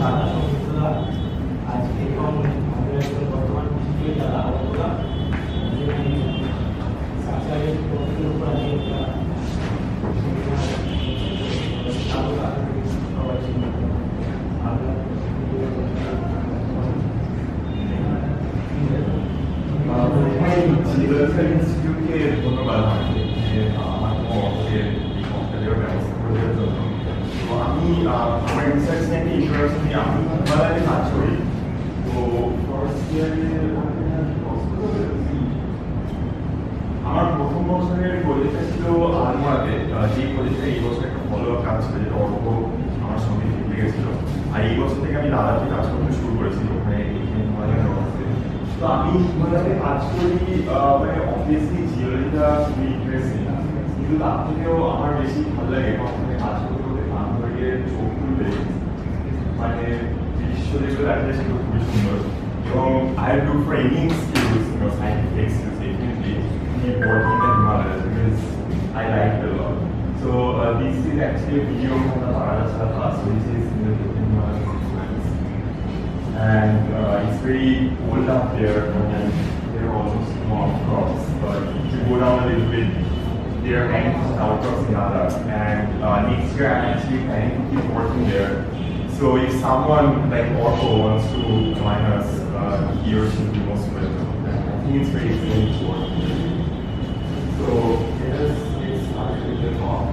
দাদা সমৃদ্ধরা আজকে এবং আমাদের একজন বর্তমান কৃষি দাদা আলমোরা সাবসাইডের পদ্ধতির উপর আজকে জিওলজিক্যাল ইনস্টিটিউটকে ধন্যবাদ আমাকে যে আমাকে এই কনফারেন্সের ব্যবস্থা করে দেওয়ার জন্য। তো আমি আমার রিসার্চ নিয়ে ইন্ট্রোডাকশন নিয়ে আমি হিমালয়ে কাজ করি। তো ফার্স্ট ইয়ারে আমার প্রথম বছরের প্রজেক্টটা ছিল আলমোড়াতে, যে প্রজেক্টটা এই বছর একটা ফলো আপ কাজ ছিল, যেটা অর্ক আমার সঙ্গে ফিরে গেছিল। আর এই বছর থেকে আমি লাদাখে কাজ করতে শুরু করেছি, ওখানে হিমালয়ের অবস্থা। তো আমি হিমালয়ে কাজ করি, মানে অবভিয়াসলি জিওলজিটা খুবই ইন্টারেস্টিং, কিন্তু তার থেকেও আমার বেশি ভালো লাগে এবং ওখানে কাজ করতে করতে কান ধরে চোখ খুলবে, মানে দৃশ্য যেগুলো দেখা যায় সেগুলো খুবই সুন্দর। এবং I look for any skills, scientific skills definitely keep working in the Himalayas because I like it a lot. So this is actually a video from the Paralasa class, which is in the Himalayas. And it's very cold up there, and there are almost no outcrops. But if you go down a little bit, there are many outcrops in Ladakh. And next year, I'm actually planning to keep working there. So if someone like Arko wants to join us, he or she will be most welcome. I think it's very exciting to work here. So let us get started with the talk.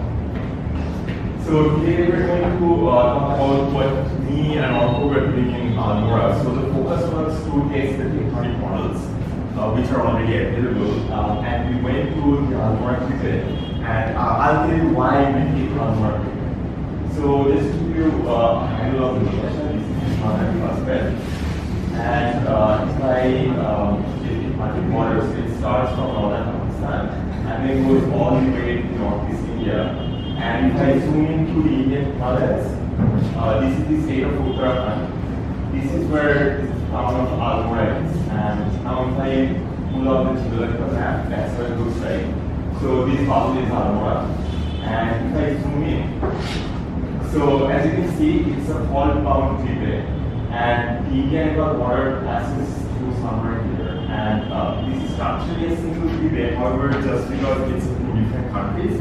So today we're going to talk about what me and Arko were doing in Almora. So the focus was to test the tectonic models, which are already available. And we went to the Almora Cricket, and I'll tell you why we came to Almora Cricket. So just to give you a handle of the location, this is Himalayas Prospect. And if I get waters, it starts from northern Pakistan and then goes all the way to northeast India. And if I zoom into the Indian Himalayas, this is the state of Uttarakhand. This is where the town of Almora is. And now if I pull out the geological map, that's what it looks like. So this bubble is Almora. And if I zoom in, so as you can see, it's a fault-bound treatment. And the Indian water passes through somewhere here. And this is structurally a single treatment, however, just because it's in two different countries.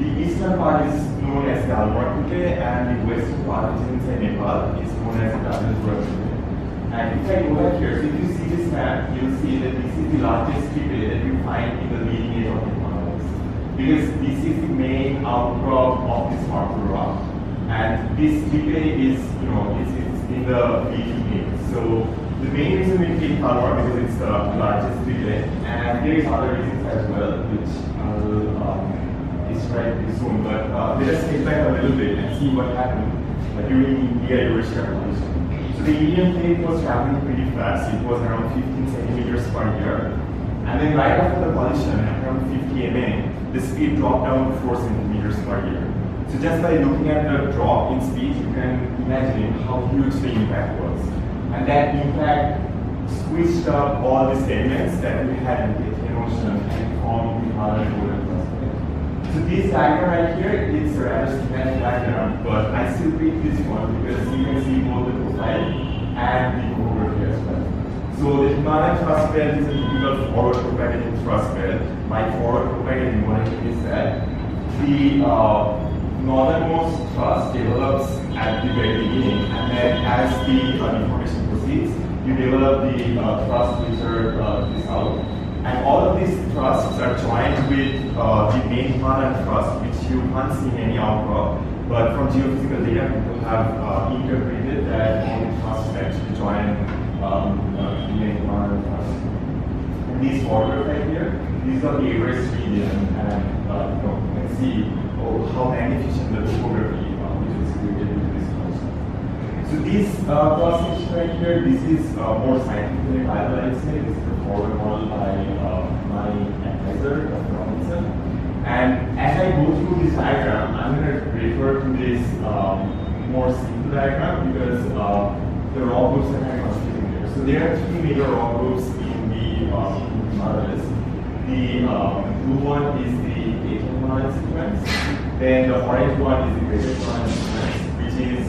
The eastern part is known as the Almora Cricket, and the western part, which is inside Nepal, is known as the Presidency. And if I go back here, so if you see this map, you'll see that this is the largest cricket that you find in the leading edge of the Himalayas. Because this is the main outcrop of this marble rock. And this cricket is, it's in the leading edge. So the main reason we pick Almora because it's the largest cricket, and there is other reasons as well, which I'll describe pretty soon. But let us take back a little bit and see what happened during India-Eurasia collision. So the Indian plate was traveling pretty fast. It was around 15 centimeters per year. And then right after the collision, at around 50 mm, the speed dropped down to 4 centimeters per year. So just by looking at the drop in speed, you can imagine how huge the impact was. And that impact squished up all the sediments that we had in the Indian Ocean and formed the Himalayan Golden Prospect. So this diagram right here, it's a rather schematic diagram, but I still pick this one because you can see both the profile and the topography as well. So the Himalayan thrust belt is a typical forward propagating thrust belt. By forward propagating, what I mean is that the northernmost thrust develops at the very beginning, and then as the deformation proceeds, you develop the thrusts which are to the south. And all of these thrusts are joined with the main Himalayan thrust, which you can't see in any outcrop. But from geophysical data, people have interpreted that all the thrusts actually join the main Himalayan thrust. And these borders right here, these are the Everest region, and you can see how magnificent the topography which is created with this coast. So this cross section right here, this is more scientifically viable, I'd say. This is the forward model by my advisor, Dr. Robinson. And as I go through this diagram, I'm going to refer to this more simple diagram because the rock groups are kind of sitting there. So there are three major rock groups in the Himalayas. The blue one is the Asian Himalayan sequence. Then the orange one is the Greater Himalayan sequence, which is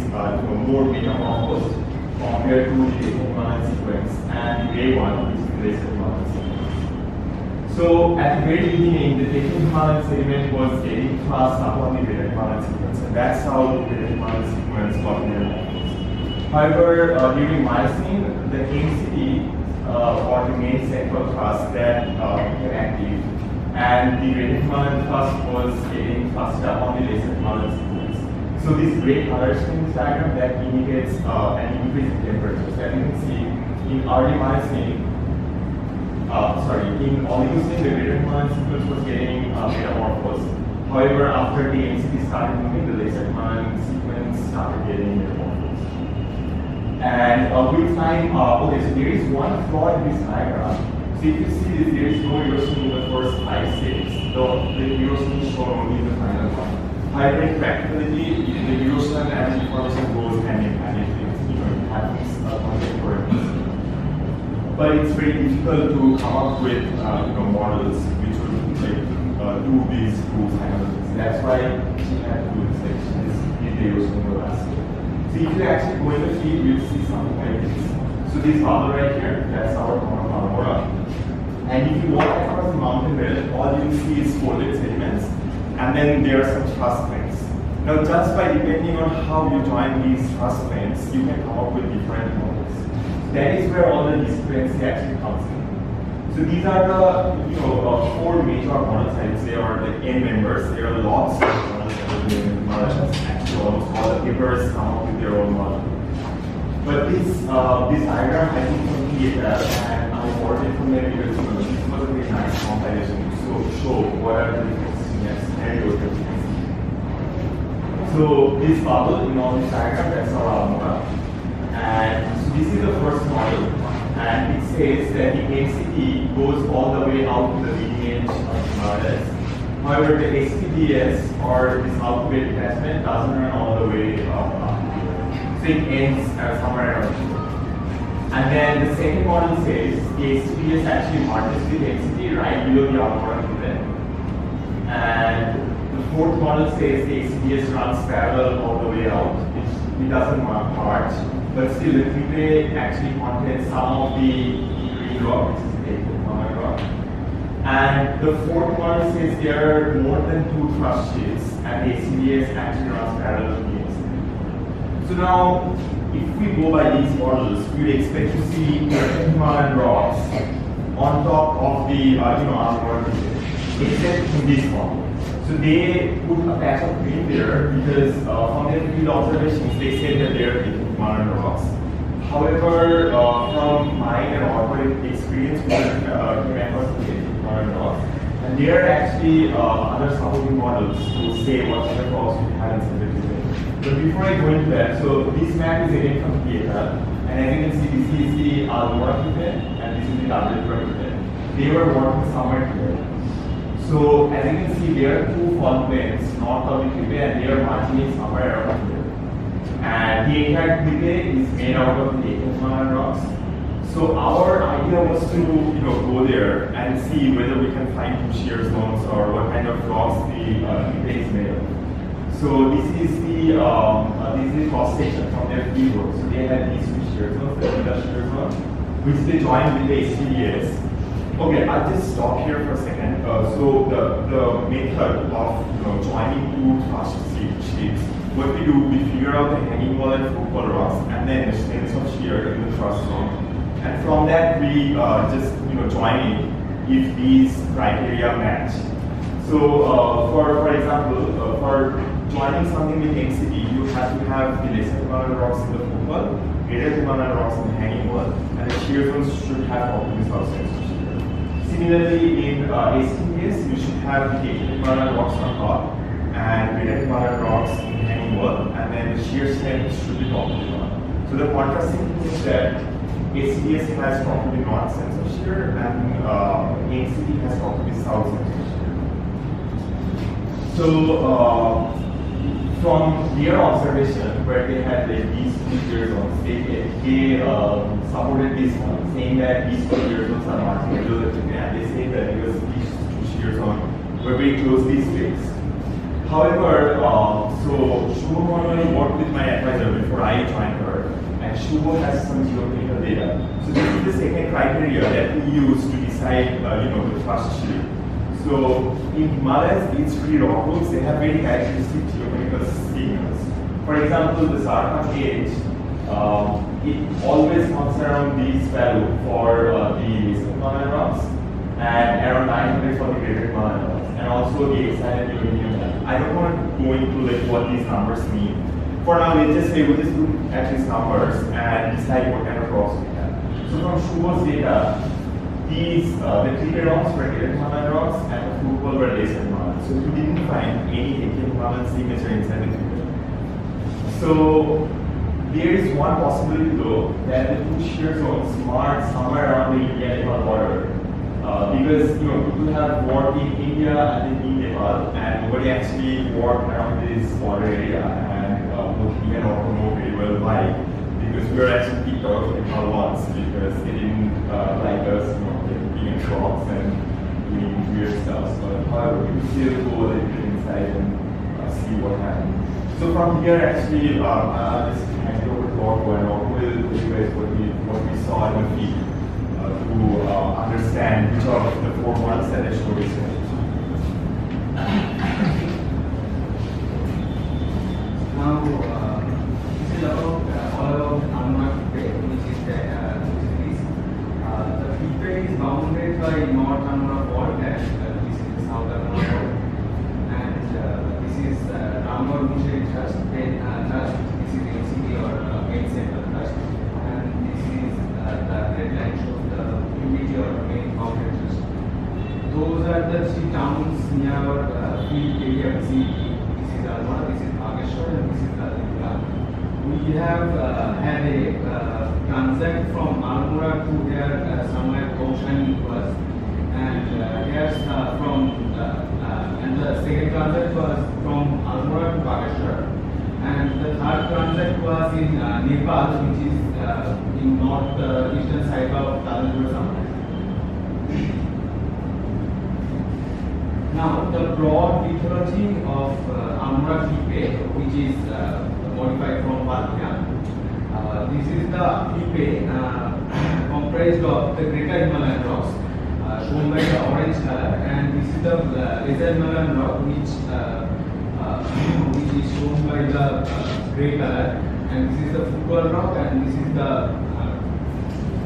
more metamorphosed compared to the Himalayan sequence, and the gray one, which is the lesser Himalayan sequence. So at the very beginning, the Greater Himalayan sediment was getting thrust upon the Greater Himalayan sequence, and that's how the Greater Himalayan sequence got metamorphosed. However, during Miocene, the MCT or the main central thrust that became active, and the Greater Himalayan thrust was getting thrust upon the lesser Himalayan sequence. So this gray color in this diagram that indicates an increase in temperature. So as you can see, in early Miocene, in Oligocene, the Greater Himalayan sequence was getting metamorphosed. However, after the MCT started moving, the lesser Himalayan sequence started getting metamorphosed. And we'll find, okay, so there is one flaw in this diagram. So if you see this, there is no erosion in the first 5 states. The erosion is shown only in the final one. However, in practicality, the erosion and deformation goes hand in hand. It happens contemporaneously. But it's very difficult to come up with models which would do these two simultaneously. That's why we have to do this sections in the erosion in the last year. So if you actually go in the field, you'll see something like this. So this bubble right here, that's our town of Almora. And if you walk across the mountain belt, all you see is folded sediments, and then there are some thrust planes. Now, just by depending on how you join these thrust planes, you can come up with different models. That is where all the discrepancy actually comes in. So these are the 4 major models, I would say, or the N members. There are lots of models actually almost all the papers come up with their own model. But this diagram I think from data, and I borrowed it from there because this was a very nice compilation to show what are the different scenarios that you can see. So this bubble in all this diagram, that's our Almora. And so this is the first model, and it says that the MCT goes all the way out to the leading edge of the Himalayas. However, the HTDS or this outward detachment doesn't run all the way up. So it ends somewhere around here. And then the second model says the HTDS actually merges with MCT right below the Almora event. And the fourth model says the HTDS runs parallel all the way out. It doesn't merge. But still, the Tibre actually contains some of the green rock, which is the Himalayan rock. And the fourth model says there are more than 2 thrust sheets, and the HCDS actually runs parallel to the MCT. So now, if we go by these models, we would expect to see Himalayan rocks on top of the Almora, except in this model. So they put a patch of green there because from their field observations, they said that they are Himalayan rocks. However, from my and our experience, we came across the Himalayan rocks, and there are actually other supporting models to say what kind of rocks we have in Somiddho. But before I go into that, so this map is again from Kolkata, and as you can see, this is the Almora event, and this is the Geological event. They were working somewhere here. So as you can see, there are 2 fault planes north of the Tibre, and they are marching somewhere around here. And the entire Tibre is made out of the Himalayan rocks. So our idea was to go there and see whether we can find shear zones or what kind of rocks the Tibre is made of. So this is the cross section from their field work. So they had these 2 shear zones, the Villa shear zone, which they joined with the HTDS. Okay, I'll just stop here for a second. So the method of joining 2 thrust sheets, what we do, we figure out the hanging wall and focal rocks, and then the strengths of shear in the thrust zone. And from that, we just join in if these criteria match. So for example, for joining something with MCT, you have to have the lesser Himalayan rocks in the focal, greater Himalayan rocks in the hanging wall, and the shear zones should have properties of strengths of shear. Similarly, in HTDS, you should have the Himalayan rocks on top and greater Himalayan rocks in the hanging wall, and then the shear strength should be properly north. So the contrasting thing is that HTDS has properly north sense of shear, and MCT has properly south sense of shear. So from their observation, where they had these 2 shear zones, they supported this one, saying that these 2 shear zones are marching below the Tibre, and they say that because these 2 shear zones were very closely spaced. However, so Shubho normally worked with my advisor before I joined her, and Shubho has some geotechnical data. So this is the second criteria that we use to decide, the first shape. So in Himalayas, these three rock groups, they have very characteristic geochemical signals. For example, the Sarpan edge, it always comes around this value for the Himalayan rocks, and around 900 for the greater Himalayan rocks, and also the excited uranium value. I don't want to go into what these numbers mean. For now, we'll just look at these numbers and decide what kind of rocks we have. So from Shubho's data, these the clear rocks were greater Himalayan rocks, and the football were lesser Himalayan. So we didn't find any Himalayan signature inside the clear. So there is one possibility though that the two shear zones mark somewhere around the India-Nepal border. Because people have worked in India and in Nepal, and nobody actually worked around this border area, and even Arko know very well why. Because we were actually kicked out of Nepal once because they didn't like us, being in shops and doing weird stuff. But however, we could still go a little bit inside and see what happened. So from here, actually, I'll just hand it over to Arko, and Arko will tell you guys what we saw in the field. To understand which of the 4 months that I showed you. Now, this is about all about Almora feedback, which is the feedback is bounded by North Almora fault, and this is the South Almora fault, and this is Rambar Mushari Trust, Trust. This is LCD or main center trust, and this is the red line shows or main mountain trust. Those are the 3 towns near our field area vicinity. This is Almora, this is Bageshwar, and this is Almora. We have had a transact from Almora to there somewhere Koshani was, and here's and the second transact was from Almora to Bageshwar, and the third transact was in Nepal, which is in north-eastern side of Talindra. Now, the broad lithology of Almora Clippe, which is modified from Balkan. This is the Clippe comprised of the greater Himalayan rocks, shown by the orange color, and this is the lesser Himalayan rock, which is shown by the grey color, and this is the football rock, and this is the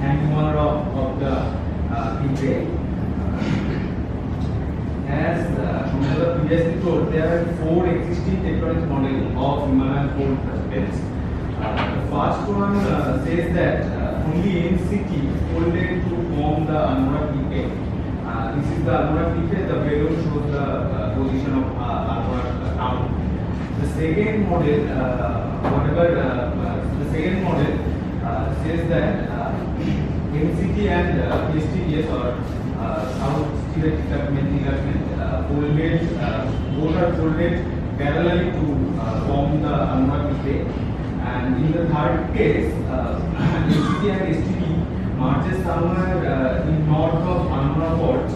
animal rock of the Clippe. As Somiddho previously told, there are 4 existing tectonic models of Himalayan fold belts. The first one says that only NCT folded to form the Almora Clippe. This is the Almora Clippe. The balloon shows the position of Almora town. The second model, the second model says that NCT and STDS or South Steerage Development folded, both are folded parallelly to form the Almora Clippe. And in the third case, NCT and STD marches somewhere in north of Almora fault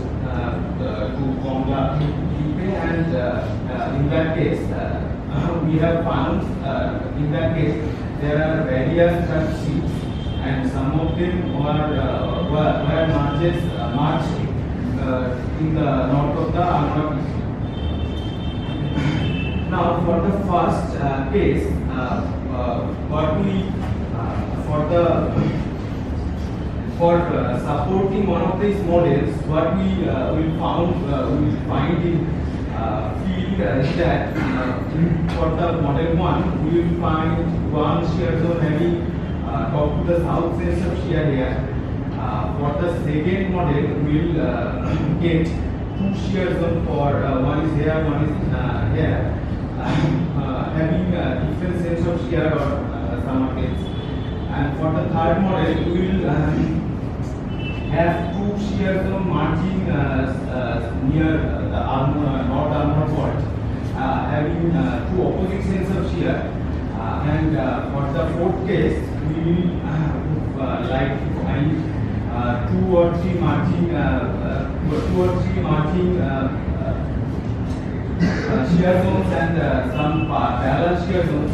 to form the Clippe, and in that case, we have found in that case there are various trust sheets, and some of them were marched in the north of the Almora Clippe. Now, for the first case, for supporting one of these models, what we will find in field is that for the model 1, we will find one shear zone having top to the south sense of shear here. For the second model, we will get 2 shear zones for one is here, one is here, having a different sense of shear or some case. And for the third model, we will have 2 shear zones marching near the north Almora fault, having 2 opposite sense of shear. And for the fourth case, we will like to find 2 or 3 marching shear zones and some parallel shear zones,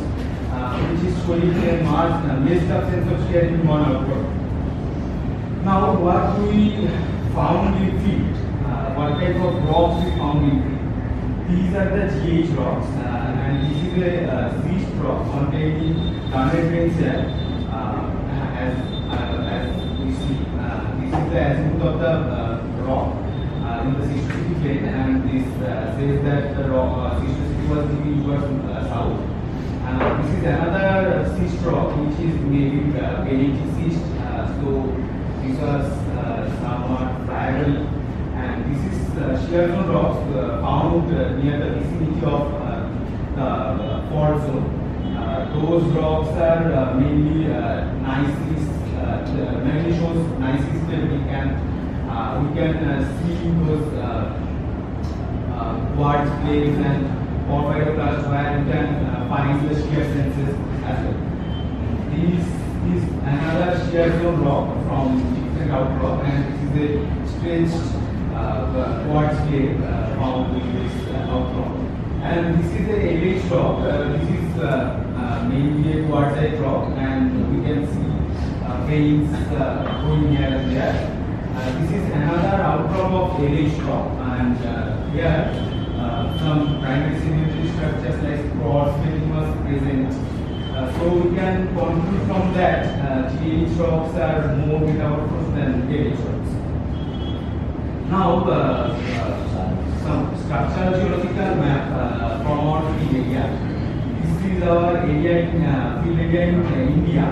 which is showing a less absence of shear in one outcrop. Now, what we found in field, what type of rocks we found in field? These are the GH rocks, and this is a schist rock containing garnet grain shell. As we see, this is the azimuth of the rock in the schistosity plane, and this says that the rock schistosity was moving towards south. This is another schist rock which is maybe pelagic schist. So this was somewhat friable, and this is shear zone rocks found near the vicinity of the fault zone. Those rocks are mainly gneiss, mainly shows gneiss stability, and we can see those quartz plates and porphyroclast where you can find the shear senses as well. This is another shear zone rock from different outcrop, and this is a stretched quartz plate found in this outcrop. And this is a LH rock. This is mainly a quartzite rock, and we can see veins going here and there. This is another outcrop of LH rock, and here some primary sedimentary structures like porphyry was present. So we can conclude from that GH rocks are more metamorphosed than LH rocks. Now, some structural geological map from our field area. This is our area in field area in India,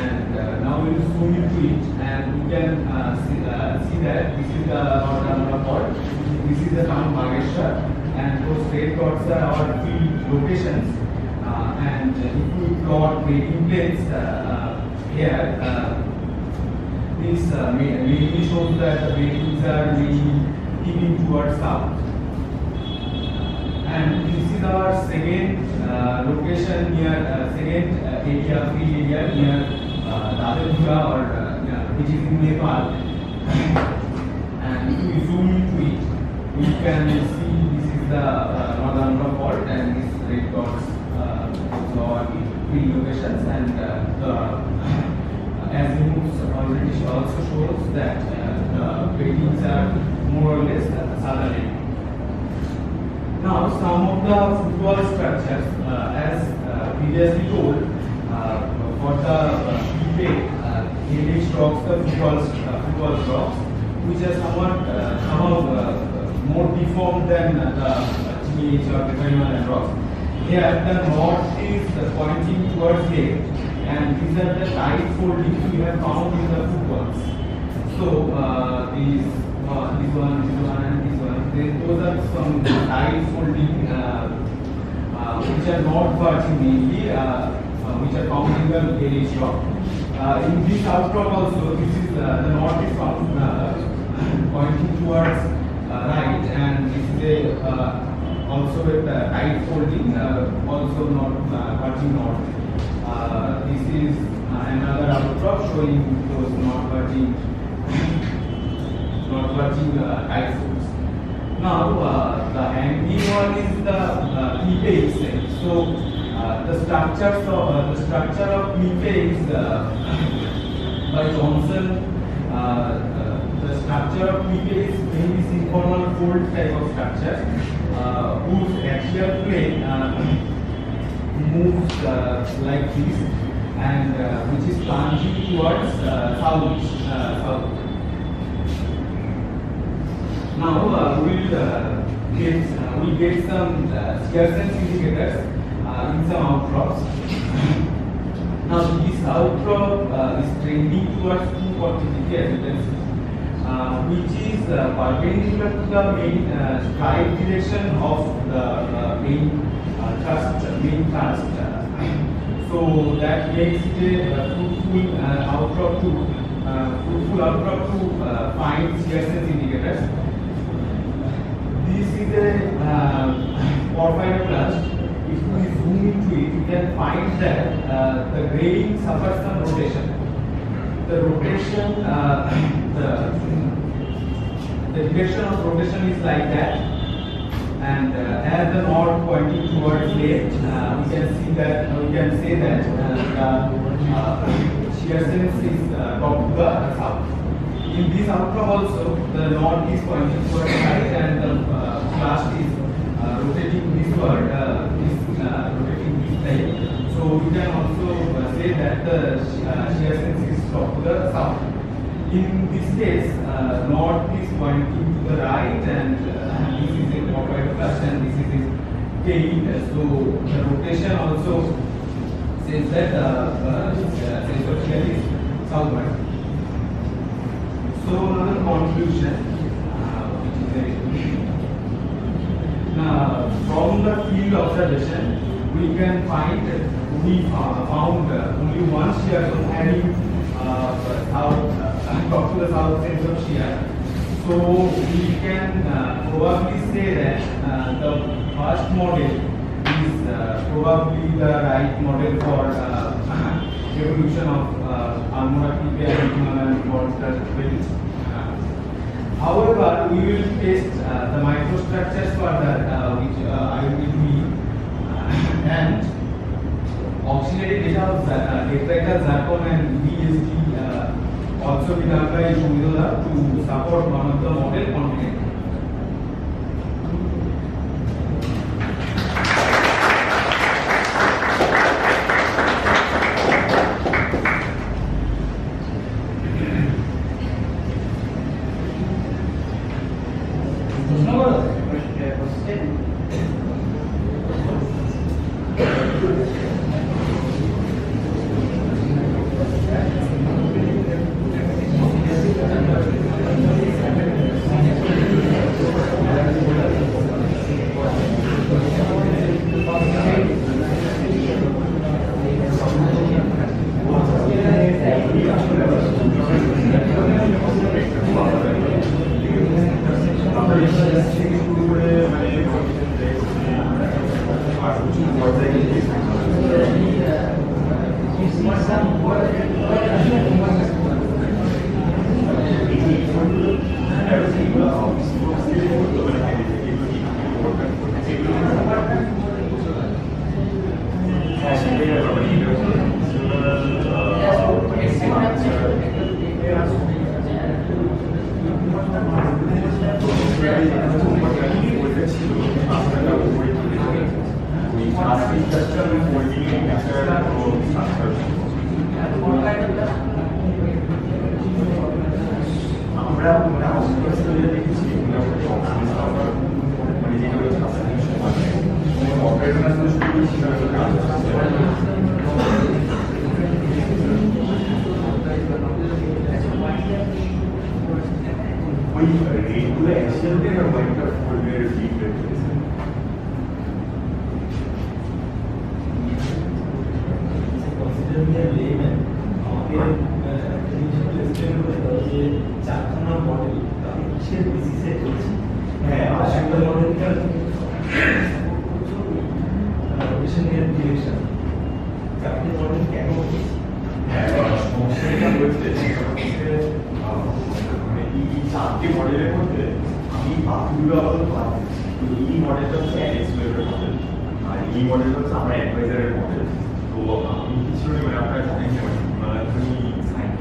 and now we will zoom into it, and we can see that this is the Almora fault, this is the town Bageshwar, and those red dots are our field locations. And if we plot grading planes here, this mainly shows that the gradings are mainly keeping towards south. And this is our second location near second area, field area near Dadadura, or which is in Nepal. And if we zoom into it, we can see this is the northern fault, and this red dots are field locations, and the azimuths already also shows that the gradings are more or less southerly. Now, some of the footwall structures, as previously told, for the LH rocks, the footwall rocks, which are somehow more deformed than the GH or the Kalimantan rocks. Here, the north is pointing towards here, and these are the tight foldings we have found in the footwalls. So, this one, and this one, those are some tight folding which are not virgin mainly, which are found in the LH rock. In this outcrop also, this is the north is found pointing towards right, and this is a also with tight folding, also not virgin north. This is another outcrop showing those not virgin tight folds. Now the hanging one is the clique itself. So the structure of clique is by Johnson. The structure of clique is mainly synchronal fold type of structure, whose axial plane moves like this, and which is plunging towards south. Now we'll get some shear sense indicators in some outcrops. Now this outcrop is trending towards 240 degree, as you can see, which is perpendicular to the main strike direction of the main thrust. So that makes it a fruitful outcrop to find shear sense indicators. This is a porphyroclast. If we zoom into it, you can find that the grain suffers some rotation. The rotation, the direction of rotation is like that, and as the north pointing towards left, we can say that the shear sense is top to the south. In this outcome also, the north is pointing towards right and the thrust is rotating eastward, rotating this side. So we can also say that the shear sense is top to the south. In this case, north is pointing to the right and this is a clockwise thrust and this is its tail. So the rotation also says that sense of shear is southward. So another conclusion, now from the field observation, we can find found only one shear zone having top to the south sense of shear. So we can probably say that the first model is probably the right model for evolution of Almora and monster buildings. However, we will test the microstructures further, which I will be and auxiliary data of tetrahedral zircon and VSD also be done by Somiddho to support one of the model confidently. এই মডেলটা হচ্ছে আমার অ্যাডভাইজারের model. তো আমি কিছু মানে আপনারা জানেন যে